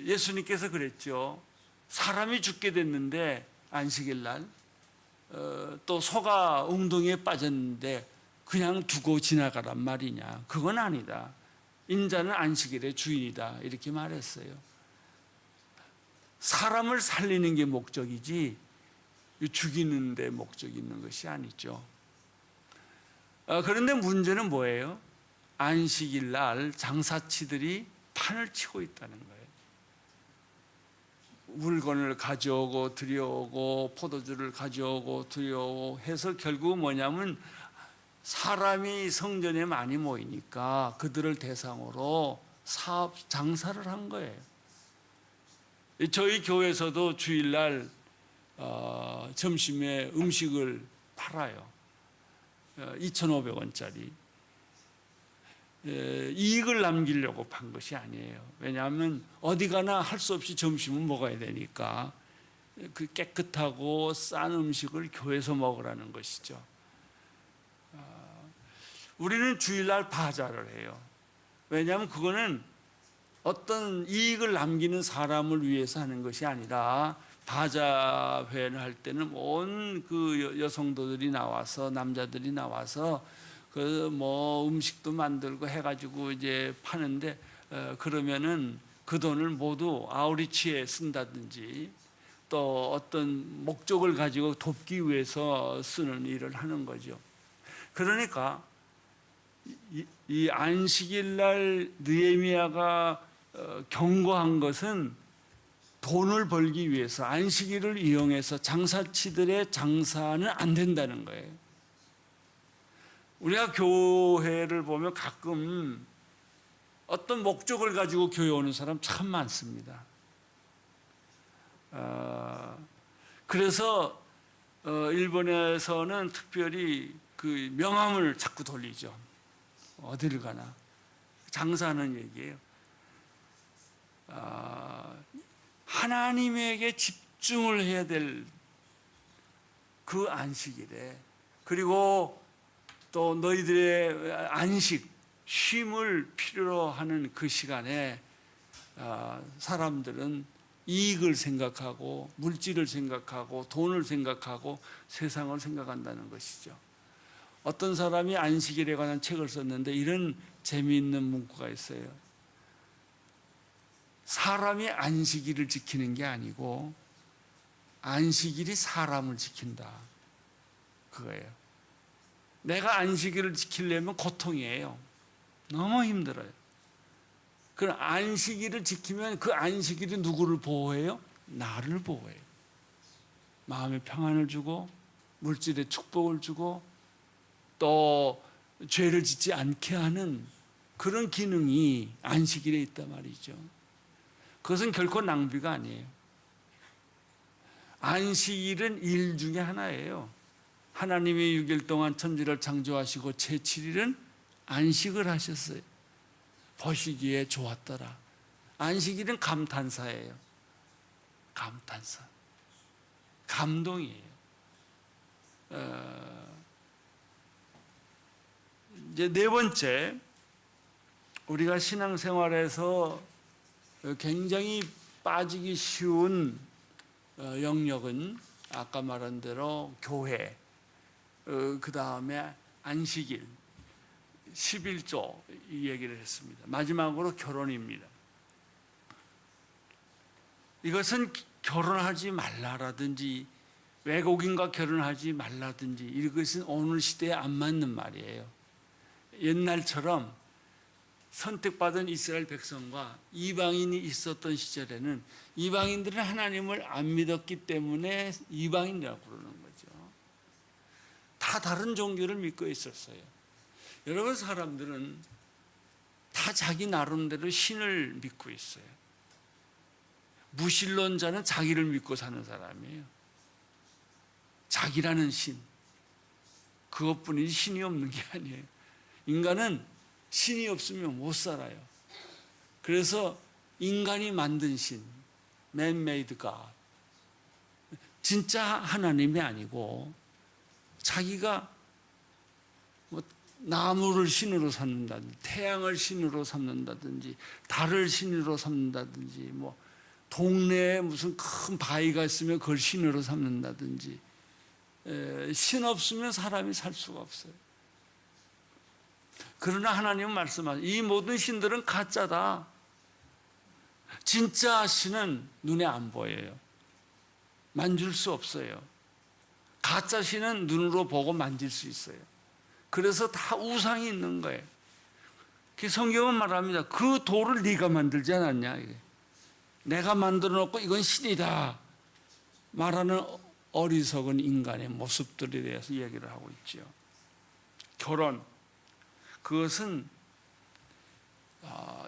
예수님께서 그랬죠. 사람이 죽게 됐는데 안식일 날 또 소가 웅덩이에 빠졌는데 그냥 두고 지나가란 말이냐? 그건 아니다. 인자는 안식일의 주인이다. 이렇게 말했어요. 사람을 살리는 게 목적이지 죽이는 데 목적이 있는 것이 아니죠. 그런데 문제는 뭐예요? 안식일 날 장사치들이 판을 치고 있다는 거예요. 물건을 가져오고 들여오고 포도주를 가져오고 들여오고 해서 결국 뭐냐면 사람이 성전에 많이 모이니까 그들을 대상으로 사업 장사를 한 거예요. 저희 교회에서도 주일날 점심에 음식을 팔아요. 2,500원짜리. 이익을 남기려고 판 것이 아니에요. 왜냐하면 어디 가나 할 수 없이 점심은 먹어야 되니까 그 깨끗하고 싼 음식을 교회에서 먹으라는 것이죠. 우리는 주일날 바자를 해요. 왜냐하면 그거는 어떤 이익을 남기는 사람을 위해서 하는 것이 아니라 바자회를 할 때는 온 그 여성도들이 나와서 남자들이 나와서 그 뭐 음식도 만들고 해가지고 이제 파는데 그러면은 그 돈을 모두 아우리치에 쓴다든지 또 어떤 목적을 가지고 돕기 위해서 쓰는 일을 하는 거죠. 그러니까 이 안식일 날 느헤미야가 경고한 것은 돈을 벌기 위해서 안식일을 이용해서 장사치들의 장사는 안 된다는 거예요. 우리가 교회를 보면 가끔 어떤 목적을 가지고 교회 오는 사람 참 많습니다. 그래서 일본에서는 특별히 그 명함을 자꾸 돌리죠. 어디를 가나 장사하는 얘기예요. 하나님에게 집중을 해야 될 그 안식일에, 그리고 또 너희들의 안식, 쉼을 필요로 하는 그 시간에 사람들은 이익을 생각하고 물질을 생각하고 돈을 생각하고 세상을 생각한다는 것이죠. 어떤 사람이 안식일에 관한 책을 썼는데 이런 재미있는 문구가 있어요. 사람이 안식일을 지키는 게 아니고 안식일이 사람을 지킨다. 그거예요. 내가 안식일을 지키려면 고통이에요. 너무 힘들어요. 그럼 안식일을 지키면 그 안식일이 누구를 보호해요? 나를 보호해요. 마음의 평안을 주고 물질의 축복을 주고 또 죄를 짓지 않게 하는 그런 기능이 안식일에 있단 말이죠. 그것은 결코 낭비가 아니에요. 안식일은 일 중에 하나예요. 하나님이 6일 동안 천지를 창조하시고 제7일은 안식을 하셨어요. 보시기에 좋았더라. 안식일은 감탄사예요. 감탄사. 감동이에요. 이제 네 번째, 우리가 신앙생활에서 굉장히 빠지기 쉬운 영역은 아까 말한 대로 교회, 그 다음에 안식일, 11조 이 얘기를 했습니다. 마지막으로 결혼입니다. 이것은 결혼하지 말라라든지 외국인과 결혼하지 말라든지 이것은 오늘 시대에 안 맞는 말이에요. 옛날처럼 선택받은 이스라엘 백성과 이방인이 있었던 시절에는 이방인들은 하나님을 안 믿었기 때문에 이방인이라고 부르는 거죠. 다 다른 종교를 믿고 있었어요. 여러분, 사람들은 다 자기 나름대로 신을 믿고 있어요. 무신론자는 자기를 믿고 사는 사람이에요. 자기라는 신, 그것뿐이지 신이 없는 게 아니에요. 인간은 신이 없으면 못 살아요. 그래서 인간이 만든 신, man-made God, 진짜 하나님이 아니고 자기가 뭐 나무를 신으로 삼는다든지, 태양을 신으로 삼는다든지, 달을 신으로 삼는다든지, 뭐 동네에 무슨 큰 바위가 있으면 그걸 신으로 삼는다든지, 신 없으면 사람이 살 수가 없어요. 그러나 하나님은 말씀하세요. 이 모든 신들은 가짜다. 진짜 신은 눈에 안 보여요. 만질 수 없어요. 가짜 신은 눈으로 보고 만질 수 있어요. 그래서 다 우상이 있는 거예요. 성경은 말합니다. 그 돌을 네가 만들지 않았냐. 내가 만들어 놓고 이건 신이다 말하는 어리석은 인간의 모습들에 대해서 얘기를 하고 있죠. 결혼, 그것은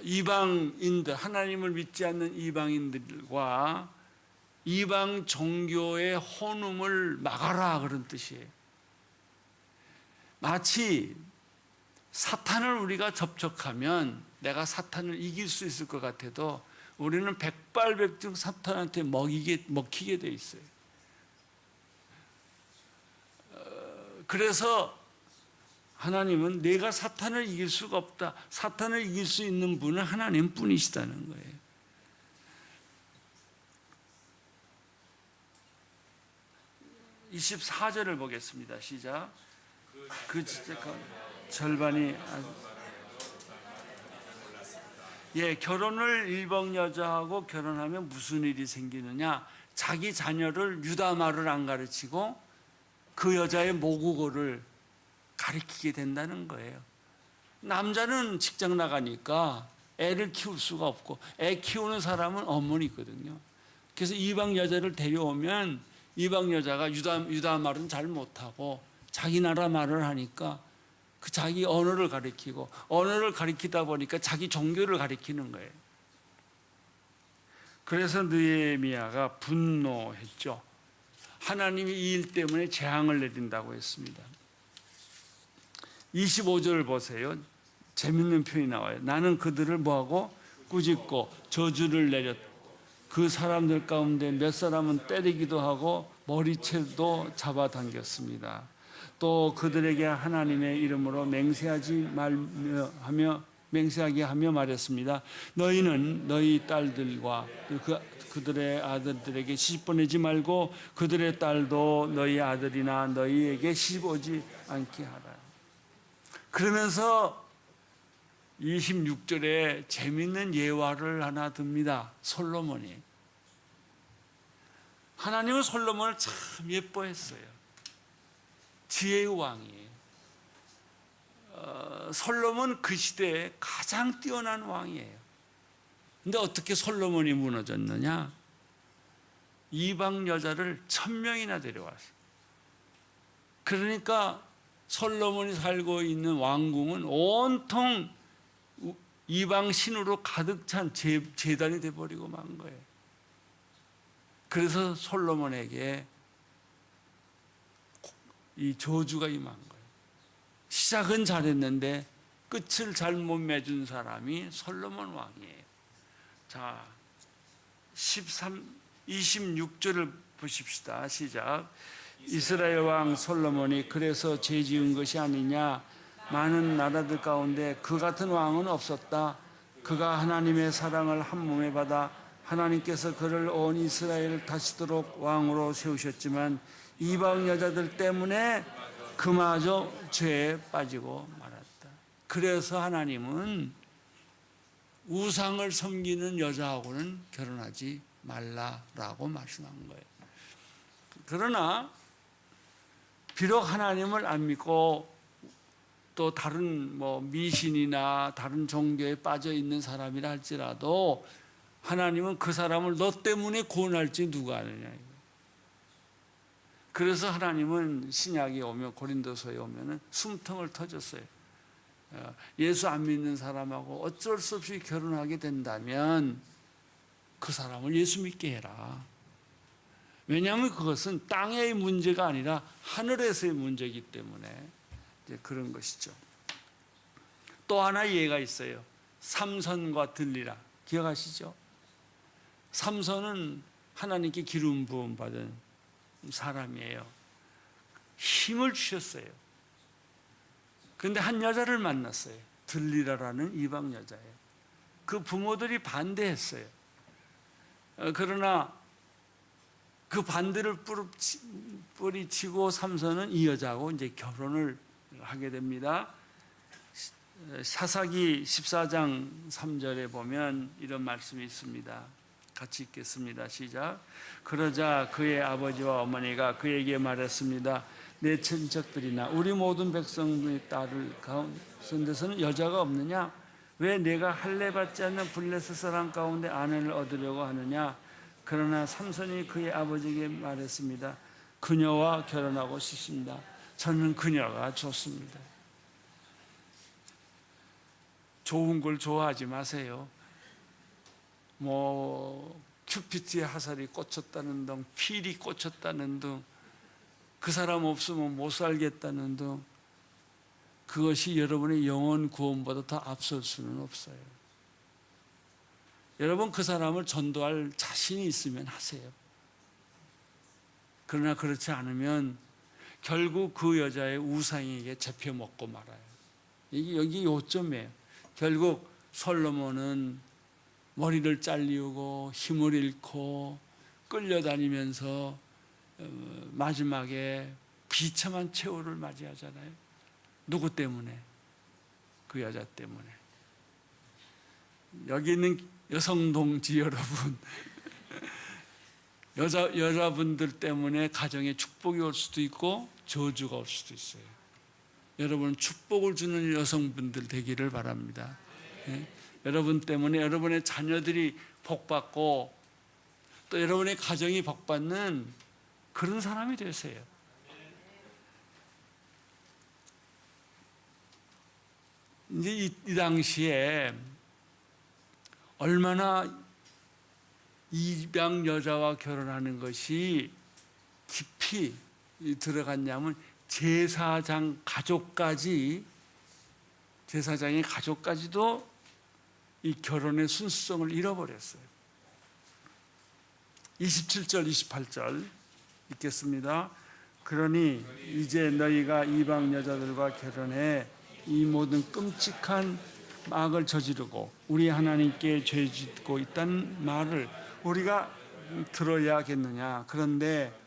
이방인들, 하나님을 믿지 않는 이방인들과 이방 종교의 혼음을 막아라, 그런 뜻이에요. 마치 사탄을 우리가 접촉하면 내가 사탄을 이길 수 있을 것 같아도 우리는 백발백중 사탄한테 먹히게 돼 있어요. 그래서 하나님은 내가 사탄을 이길 수가 없다. 사탄을 이길 수 있는 분은 하나님 뿐이시다는 거예요. (24절을) 보겠습니다. 시작. 그 절반이 결혼을 일방 여자하고 결혼하면 무슨 일이 생기느냐? 자기 자녀를 유다 말을 안 가르치고 그 여자의 모국어를 가르치게 된다는 거예요. 남자는 직장 나가니까 애를 키울 수가 없고 애 키우는 사람은 어머니거든요. 그래서 이방 여자를 데려오면 이방 여자가 유다 말은 잘 못하고 자기 나라 말을 하니까 그 자기 언어를 가리키고, 언어를 가리키다 보니까 자기 종교를 가리키는 거예요. 그래서 느헤미야가 분노했죠. 하나님이 이 일 때문에 재앙을 내린다고 했습니다. 25절 보세요. 재밌는 표현이 나와요. 나는 그들을 뭐하고? 꾸짖고 저주를 내렸다. 그 사람들 가운데 몇 사람은 때리기도 하고 머리채도 잡아당겼습니다. 또 그들에게 하나님의 이름으로 맹세하게 하며 말했습니다. 너희는 너희 딸들과 그들의 아들들에게 시집 보내지 말고 그들의 딸도 너희 아들이나 너희에게 시집 오지 않게 하라. 그러면서 26절에 재밌는 예화를 하나 듭니다. 솔로몬이. 하나님은 솔로몬을 참 예뻐했어요. 지혜의 왕이에요. 솔로몬 그 시대에 가장 뛰어난 왕이에요. 근데 어떻게 솔로몬이 무너졌느냐? 이방 여자를 1000명이나 데려왔어요. 그러니까 솔로몬이 살고 있는 왕궁은 온통 이방 신으로 가득 찬 제단이 돼버리고 만 거예요. 그래서 솔로몬에게 이 저주가 임한 거예요. 시작은 잘했는데 끝을 잘못 맺은 사람이 솔로몬 왕이에요. 자, 26절을 보십시다. 시작. 이스라엘 왕 솔로몬이 그래서 죄 지은 것이 아니냐? 많은 나라들 가운데 그 같은 왕은 없었다. 그가 하나님의 사랑을 한 몸에 받아 하나님께서 그를 온 이스라엘을 다시도록 왕으로 세우셨지만 이방 여자들 때문에 그마저 죄에 빠지고 말았다. 그래서 하나님은 우상을 섬기는 여자하고는 결혼하지 말라라고 말씀한 거예요. 그러나 비록 하나님을 안 믿고 또 다른 미신이나 다른 종교에 빠져 있는 사람이라 할지라도 하나님은 그 사람을 너 때문에 구원할지 누가 아느냐. 그래서 하나님은 신약에 오면 고린도서에 오면은 숨통을 터졌어요. 예수 안 믿는 사람하고 어쩔 수 없이 결혼하게 된다면 그 사람을 예수 믿게 해라. 왜냐하면 그것은 땅의 문제가 아니라 하늘에서의 문제이기 때문에 이제 그런 것이죠. 또 하나 예가 있어요. 삼손과 들리라. 기억하시죠? 삼손은 하나님께 기름 부음 받은 사람이에요. 힘을 주셨어요. 그런데 한 여자를 만났어요. 들리라라는 이방 여자예요. 그 부모들이 반대했어요. 그러나 그 반대를 뿌리치고 삼손은 이 여자하고 이제 결혼을 하게 됩니다. 사사기 14장 3절에 보면 이런 말씀이 있습니다. 같이 읽겠습니다. 시작. 그러자 그의 아버지와 어머니가 그에게 말했습니다. 내 친척들이나 우리 모든 백성의 딸을 가운데서는 여자가 없느냐? 왜 내가 할례 받지 않는 블레셋 사람 가운데 아내를 얻으려고 하느냐? 그러나 삼손이 그의 아버지에게 말했습니다. 그녀와 결혼하고 싶습니다. 저는 그녀가 좋습니다. 좋은 걸 좋아하지 마세요. 큐피트의 화살이 꽂혔다는 등, 필이 꽂혔다는 등, 그 사람 없으면 못 살겠다는 등, 그것이 여러분의 영혼 구원보다 더 앞설 수는 없어요. 여러분 그 사람을 전도할 자신이 있으면 하세요. 그러나 그렇지 않으면 결국 그 여자의 우상에게 잡혀먹고 말아요. 여기 요점이에요. 결국 솔로몬은 머리를 잘리우고 힘을 잃고 끌려다니면서 마지막에 비참한 최후를 맞이하잖아요. 누구 때문에? 그 여자 때문에. 여기 있는 여성 동지 여러분, 여자분들 때문에 가정에 축복이 올 수도 있고 저주가 올 수도 있어요. 여러분 축복을 주는 여성분들 되기를 바랍니다. 네? 여러분 때문에 여러분의 자녀들이 복받고 또 여러분의 가정이 복받는 그런 사람이 되세요. 이제 이 당시에 얼마나 입양 여자와 결혼하는 것이 깊이 들어갔냐면 제사장의 가족까지도 이 결혼의 순수성을 잃어버렸어요. 27절 28절 읽겠습니다. 그러니 이제 너희가 이방 여자들과 결혼해 이 모든 끔찍한 악을 저지르고 우리 하나님께 죄짓고 있다는 말을 우리가 들어야겠느냐. 그런데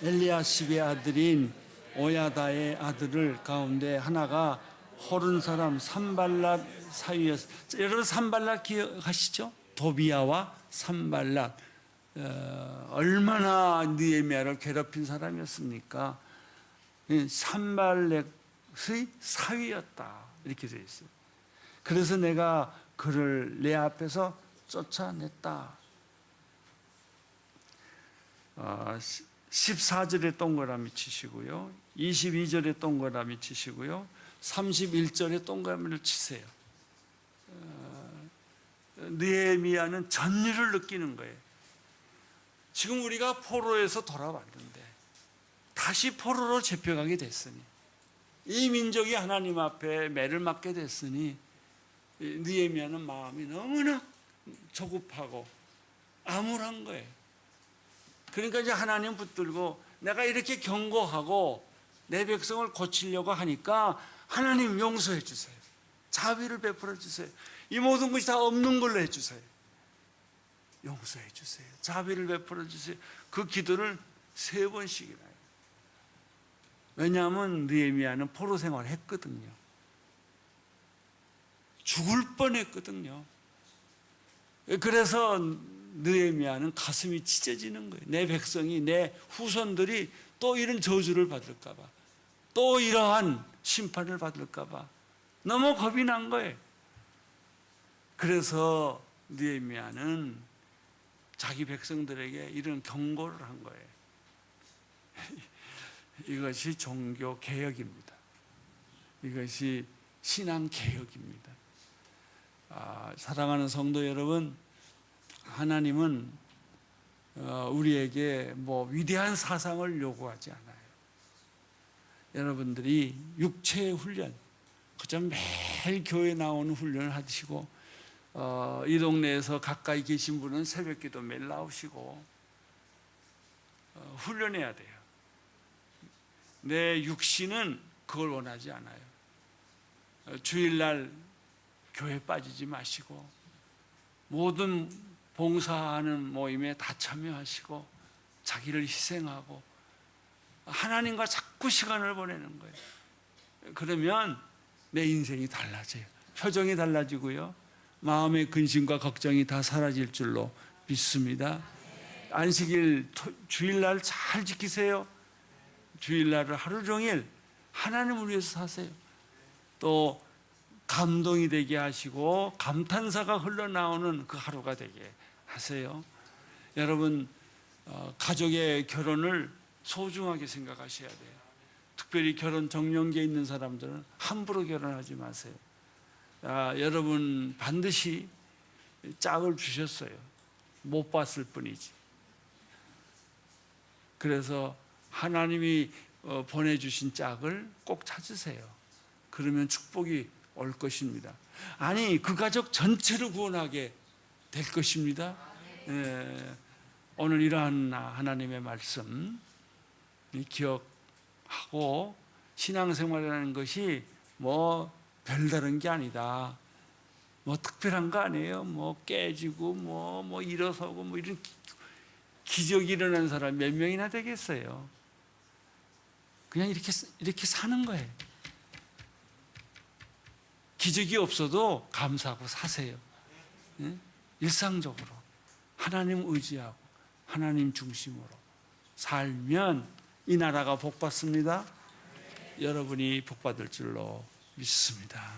엘리야십의 아들인 오야다의 아들을 가운데 하나가 호른 사람 산발랏 사위였어요. 여러분 산발랏 기억하시죠? 도비야와 산발랏 얼마나 느헤미야를 괴롭힌 사람이었습니까? 산발랏의 사위였다 이렇게 되어 있어요. 그래서 내가 그를 내 앞에서 쫓아냈다. 14절에 동그라미 치시고요, 22절에 동그라미 치시고요, 31절에 동그라미를 치세요. 느헤미야는 전율을 느끼는 거예요. 지금 우리가 포로에서 돌아왔는데 다시 포로로 잡혀가게 됐으니, 이 민족이 하나님 앞에 매를 맞게 됐으니 느헤미야는 마음이 너무나 조급하고 암울한 거예요. 그러니까 이제 하나님 붙들고 내가 이렇게 경고하고 내 백성을 고치려고 하니까 하나님 용서해 주세요. 자비를 베풀어 주세요. 이 모든 것이 다 없는 걸로 해 주세요. 용서해 주세요. 자비를 베풀어 주세요. 그 기도를 3번씩이나 해요. 왜냐하면 느헤미야는 포로 생활을 했거든요. 죽을 뻔했거든요. 그래서 느헤미야는 가슴이 찢어지는 거예요. 내 백성이, 내 후손들이 또 이런 저주를 받을까 봐, 또 이러한 심판을 받을까 봐 너무 겁이 난 거예요. 그래서 느헤미야는 자기 백성들에게 이런 경고를 한 거예요. 이것이 종교 개혁입니다. 이것이 신앙 개혁입니다. 사랑하는 성도 여러분, 하나님은 우리에게 뭐 위대한 사상을 요구하지 않아요. 여러분들이 육체의 훈련, 그저 매일 교회 나오는 훈련을 하시고 이 동네에서 가까이 계신 분은 새벽기도 매일 나오시고 훈련해야 돼요. 내 육신은 그걸 원하지 않아요. 주일날 교회 빠지지 마시고 모든 봉사하는 모임에 다 참여하시고 자기를 희생하고 하나님과 자꾸 시간을 보내는 거예요. 그러면 내 인생이 달라져요. 표정이 달라지고요. 마음의 근심과 걱정이 다 사라질 줄로 믿습니다. 안식일 주일날 잘 지키세요. 주일날을 하루 종일 하나님을 위해서 사세요. 또 감동이 되게 하시고 감탄사가 흘러나오는 그 하루가 되게 하세요. 여러분, 가족의 결혼을 소중하게 생각하셔야 돼요. 특별히 결혼 정년기에 있는 사람들은 함부로 결혼하지 마세요. 여러분 반드시 짝을 주셨어요. 못 봤을 뿐이지. 그래서 하나님이 보내주신 짝을 꼭 찾으세요. 그러면 축복이 올 것입니다. 아니, 그 가족 전체를 구원하게 될 것입니다. 오늘 이러한 하나님의 말씀 기억하고 신앙생활이라는 것이 뭐 별다른 게 아니다. 뭐 특별한 거 아니에요. 뭐 깨지고 뭐 일어서고 뭐 이런 기적이 일어나는 사람 몇 명이나 되겠어요. 그냥 이렇게 사는 거예요. 기적이 없어도 감사하고 사세요. 일상적으로 하나님 의지하고 하나님 중심으로 살면 이 나라가 복받습니다. 여러분이 복받을 줄로 믿습니다.